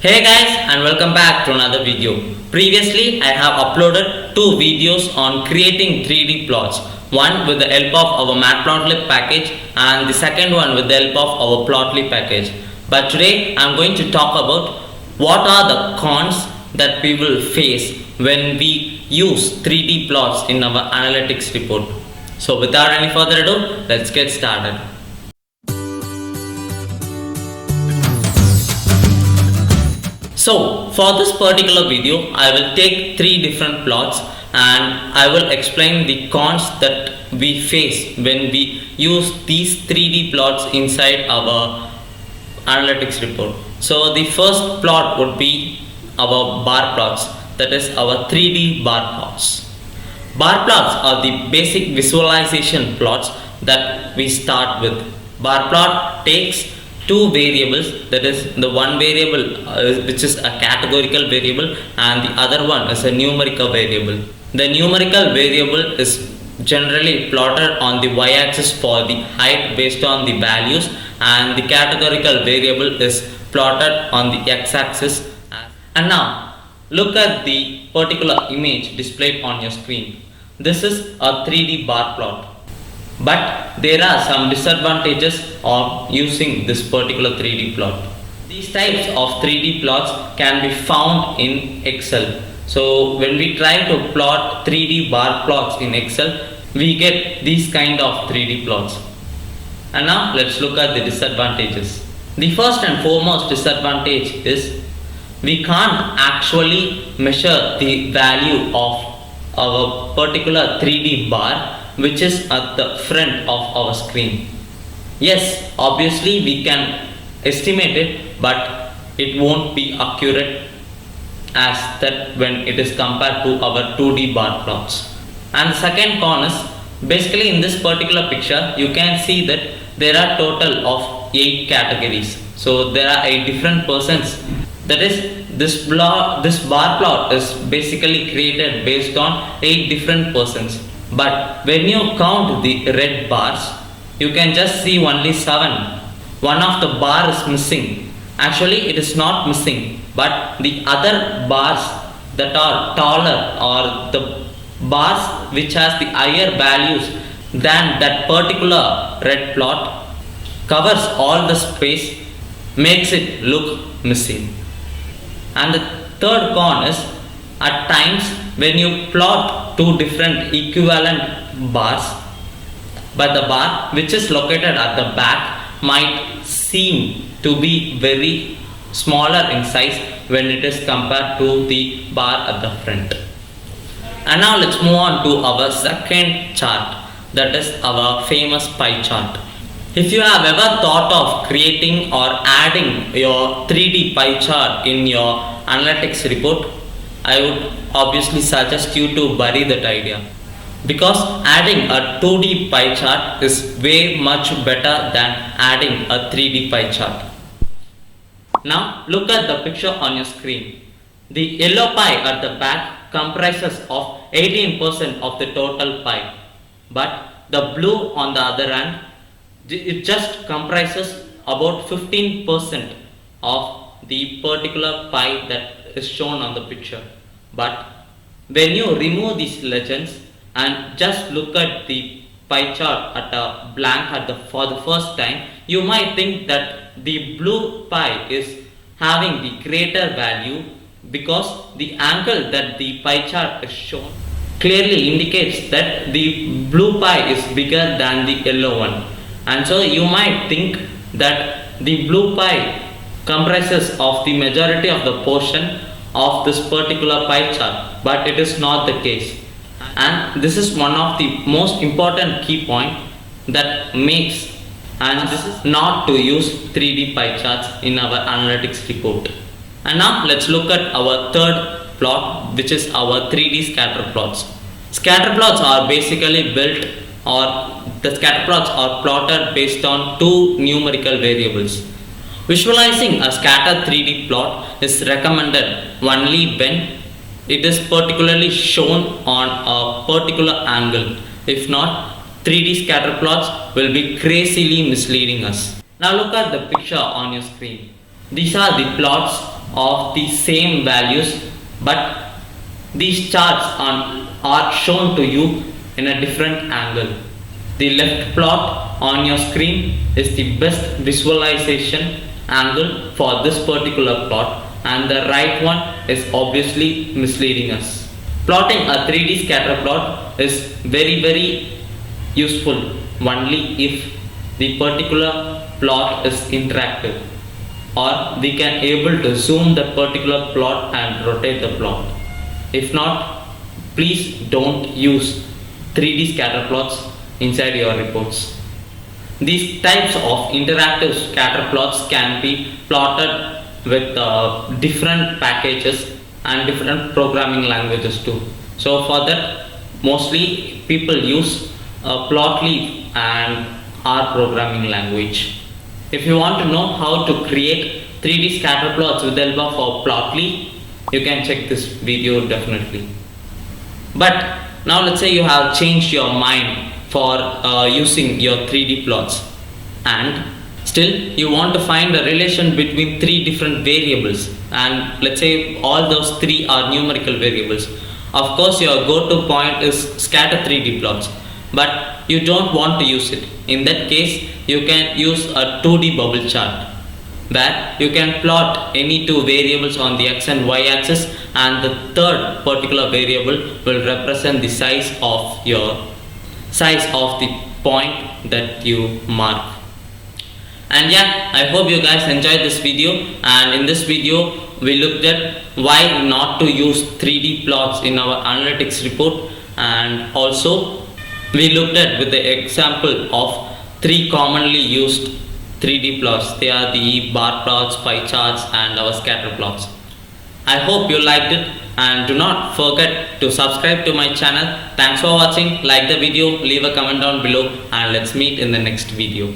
Hey guys, and welcome back to another video. Previously I have uploaded two videos on creating 3D plots. One with the help of our Matplotlib package and the second one with the help of our Plotly package. But today I am going to talk about what are the cons that we will face when we use 3D plots in our analytics report. So without any further ado, let's get started. So for this particular video, I will take three different plots and I will explain the cons that we face when we use these 3D plots inside our analytics report. So the first plot would be our bar plots, that is our 3D bar plots. Bar plots are the basic visualization plots that we start with. Bar plot takes two variables, that is the one variable which is a categorical variable and the other one is a numerical variable. The numerical variable is generally plotted on the y-axis for the height based on the values, and the categorical variable is plotted on the x-axis. And now look at the particular image displayed on your screen. This is a 3D bar plot. But there are some disadvantages of using this particular 3D plot. These types of 3D plots can be found in Excel. So when we try to plot 3D bar plots in Excel, we get these kind of 3D plots. And now let's look at the disadvantages. The first and foremost disadvantage is we can't actually measure the value of our particular 3D bar which is at the front of our screen. Yes, obviously we can estimate it, but it won't be accurate as that when it is compared to our 2D bar plots. And the second con is, basically in this particular picture you can see that there are total of 8 categories. So there are 8 different persons. That is, this bar plot is basically created based on 8 different persons. But when you count the red bars, you can just see only 7. One of the bar is missing. Actually it is not missing, but the other bars that are taller, or the bars which has the higher values than that particular red plot, covers all the space, makes it look missing. And the third con is, at times when you plot two different equivalent bars, but the bar which is located at the back might seem to be very smaller in size when it is compared to the bar at the front. And now let's move on to our second chart, that is our famous pie chart. If you have ever thought of creating or adding your 3D pie chart in your analytics report, I would obviously suggest you to bury that idea, because adding a 2D pie chart is way much better than adding a 3D pie chart. Now look at the picture on your screen. The yellow pie at the back comprises of 18% of the total pie, but the blue on the other hand, it just comprises about 15% of the particular pie that is shown on the picture. But when you remove these legends and just look at the pie chart at a blank for the first time, you might think that the blue pie is having the greater value, because the angle that the pie chart is shown clearly indicates that the blue pie is bigger than the yellow one. And so you might think that the blue pie comprises of the majority of the portion of this particular pie chart, but it is not the case. And this is one of the most important key point that makes and this is not to use 3D pie charts in our analytics report. And now let's look at our third plot, which is our 3D scatter plots. Scatter plots are basically built, or the scatter plots are plotted based on two numerical variables. Visualizing a scatter 3D plot is recommended only when it is particularly shown on a particular angle. If not, 3D scatter plots will be crazily misleading us. Now look at the picture on your screen. These are the plots of the same values, but these charts are shown to you in a different angle. The left plot on your screen is the best visualization angle for this particular plot, and the right one is obviously misleading us. Plotting a 3D scatter plot is very useful only if the particular plot is interactive, or we can able to zoom the particular plot and rotate the plot. If not, please don't use 3D scatter plots inside your reports. These types of interactive scatter plots can be plotted with different packages and different programming languages too. So for that, mostly people use Plotly and R programming language. If you want to know how to create 3D scatter plots with the help of Plotly, you can check this video definitely. But now let's say you have changed your mind for using your 3D plots, and still you want to find a relation between three different variables, and let's say all those three are numerical variables. Of course your go-to point is scatter 3D plots, but you don't want to use it. In that case, you can use a 2D bubble chart, where you can plot any two variables on the x and y axis, and the third particular variable will represent the size of the point that you mark. And yeah, I hope you guys enjoyed this video, and in this video we looked at why not to use 3D plots in our analytics report, and also we looked at with the example of three commonly used 3D plots. They are the bar plots, pie charts, and our scatter plots. I hope you liked it, and do not forget to subscribe to my channel. Thanks for watching. Like the video, leave a comment down below, and let's meet in the next video.